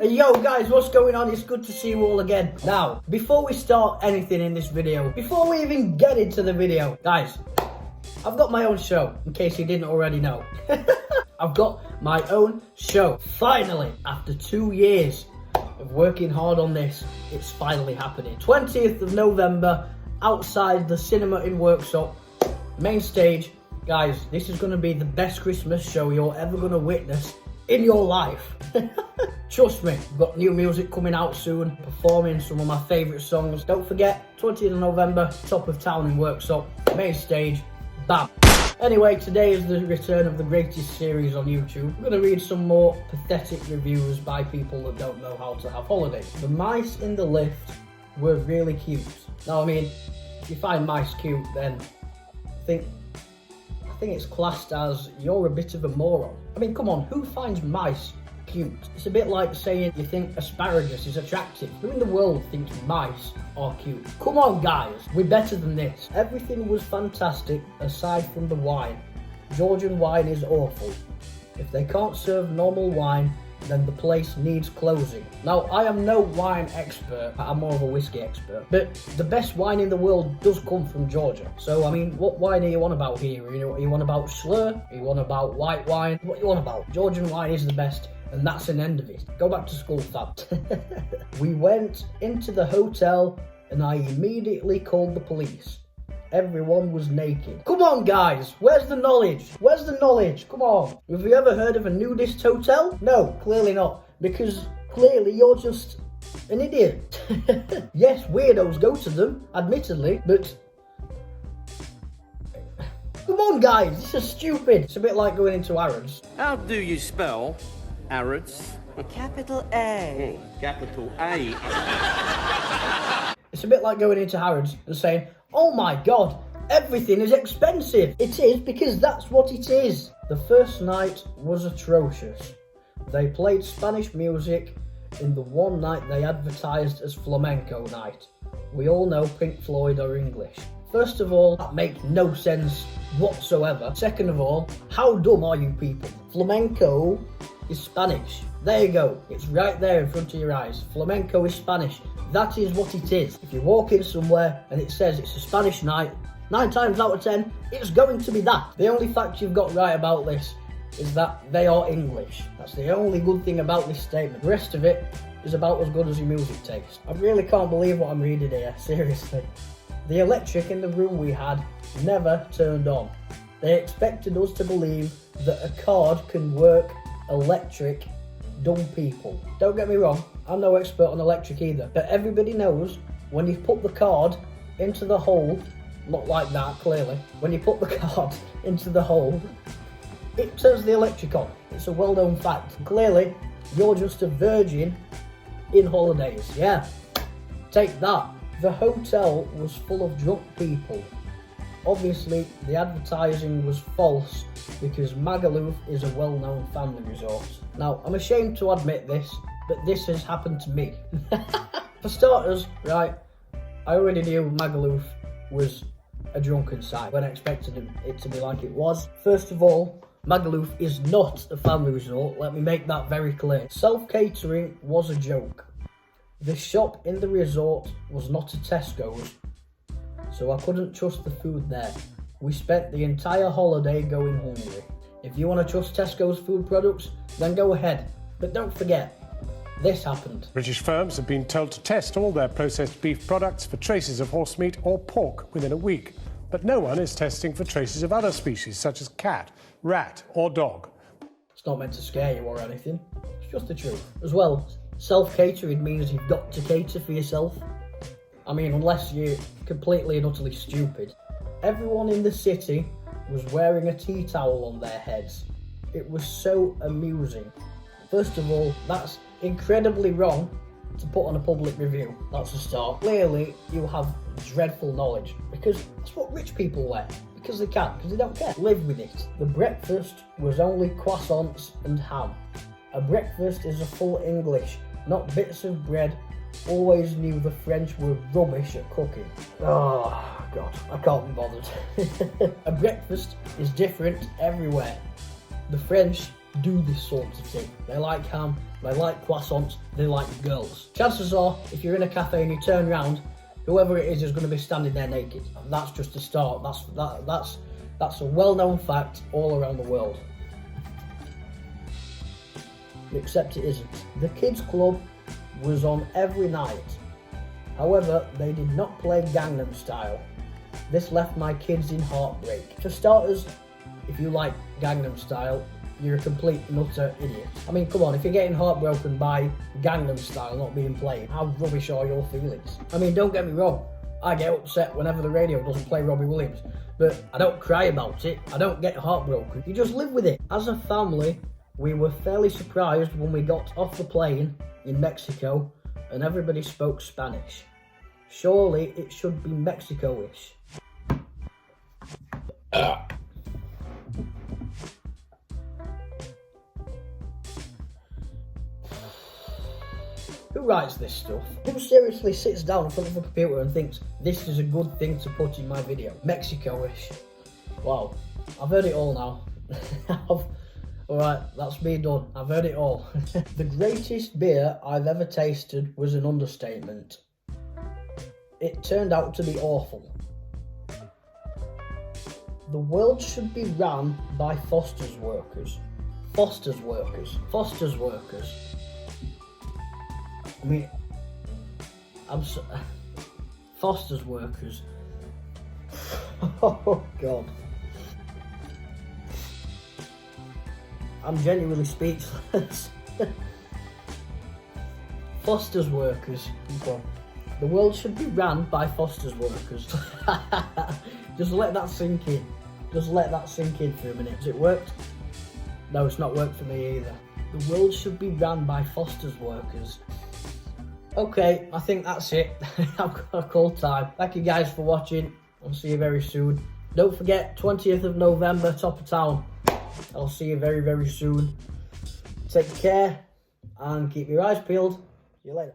Hey, yo guys, what's going on? It's good to see you all again. Now, before we start anything in this video, before we even get into the video, guys, I've got my own show, in case you didn't already know. I've got my own show. Finally, after 2 years of working hard on this, it's finally happening. 20th of November, outside the cinema in Worksop, main stage. Guys, this is going to be the best Christmas show you're ever going to witness in your life. Trust me, we've got new music coming out soon, performing some of my favourite songs. Don't forget, 20th of November, top of town in Worksop, main stage, bam. Anyway, today is the return of the greatest series on YouTube. I'm going to read some more pathetic reviews by people that don't know how to have holidays. The mice in the lift were really cute. Now, I mean, if you find mice cute, then I think it's classed as you're a bit of a moron. I mean, come on, who finds mice cute? It's a bit like saying you think asparagus is attractive. Who in the world thinks mice are cute? Come on, guys, we're better than this. Everything was fantastic aside from the wine. Georgian wine is awful. If they can't serve normal wine, then the place needs closing. Now, I am no wine expert, I'm more of a whiskey expert, but the best wine in the world does come from Georgia. So, I mean, what wine are you on about here? Are you on about Schlur? Are you on about white wine? What are you on about? Georgian wine is the best, and that's an end of it. Go back to school, fam. We went into the hotel, and I immediately called the police. Everyone was naked. Come on, guys, where's the knowledge? Where's the knowledge? Come on. Have you ever heard of a nudist hotel? No, clearly not, because clearly you're just an idiot. Yes, weirdos go to them, admittedly, but come on, guys, this is stupid. It's a bit like going into Harrods. How do you spell Harrods? Capital A. Capital A. It's a bit like going into Harrods and saying, oh my god, everything is expensive. It is because that's what it is. The first night was atrocious. They played Spanish music in the one night they advertised as Flamenco Night. We all know Pink Floyd are English. First of all, that makes no sense whatsoever. Second of all, how dumb are you people? Flamenco is Spanish. There you go. It's right there in front of your eyes. Flamenco is Spanish. That is what it is. If you walk in somewhere and it says it's a Spanish night, 9 times out of 10, it's going to be that. The only fact you've got right about this is that they are English. That's the only good thing about this statement. The rest of it is about as good as your music taste. I really can't believe what I'm reading here, seriously. The electric in the room we had never turned on. They expected us to believe that a card can work electric. Dumb people. Don't get me wrong, I'm no expert on electric either, but everybody knows when you put the card into the hole, not like that clearly, when you put the card into the hole, it turns the electric on. It's a well-known fact. Clearly, you're just a virgin in holidays. Yeah, take that. The hotel was full of drunk people. Obviously, the advertising was false because Magaluf is a well-known family resort. Now, I'm ashamed to admit this, but this has happened to me. For starters, right, I already knew Magaluf was a drunken site when I expected it to be like it was. First of all, Magaluf is not a family resort, let me make that very clear. Self-catering was a joke. The shop in the resort was not a Tesco's, so I couldn't trust the food there. We spent the entire holiday going hungry. If you want to trust Tesco's food products, then go ahead. But don't forget, this happened. British firms have been told to test all their processed beef products for traces of horse meat or pork within a week. But no one is testing for traces of other species such as cat, rat or dog. It's not meant to scare you or anything. It's just the truth. As well, self-catering means you've got to cater for yourself. I mean, unless you're completely and utterly stupid. Everyone in the city was wearing a tea towel on their heads. It was so amusing. First of all, that's incredibly wrong to put on a public review. That's a start. Clearly, you have dreadful knowledge because that's what rich people wear. Because they can, because they don't care. Live with it. The breakfast was only croissants and ham. A breakfast is a full English, not bits of bread. Always knew the French were rubbish at cooking. Oh God, I can't be bothered. A breakfast is different everywhere. The French do this sort of thing. They like ham, they like croissants, they like girls. Chances are, if you're in a cafe and you turn around, whoever it is going to be standing there naked. And that's just a start. That's a well-known fact all around the world. Except it isn't. The kids club was on every night. However, they did not play Gangnam Style. This left my kids in heartbreak. For starters, if you like Gangnam Style, you're a complete and utter idiot. I mean, come on, if you're getting heartbroken by Gangnam Style not being played, how rubbish are your feelings? I mean, don't get me wrong, I get upset whenever the radio doesn't play Robbie Williams, but I don't cry about it, I don't get heartbroken, you just live with it. As a family, we were fairly surprised when we got off the plane in Mexico and everybody spoke Spanish. Surely it should be Mexico-ish. Who writes this stuff? Who seriously sits down in front of a computer and thinks this is a good thing to put in my video? Mexico-ish. Wow, I've heard it all now. Alright, that's me done. I've heard it all. The greatest beer I've ever tasted was an understatement. It turned out to be awful. The world should be run by Foster's workers. Foster's workers. Foster's workers. I mean, Foster's workers. Oh God. I'm genuinely speechless. Foster's workers. Okay. The world should be ran by Foster's workers. Just let that sink in. Just let that sink in for a minute. Has it worked? No, it's not worked for me either. The world should be ran by Foster's workers. Okay, I think that's it. I've got a call time. Thank you guys for watching. I'll see you very soon. Don't forget, 20th of November, top of town. I'll see you very, very soon. Take care and keep your eyes peeled. See you later.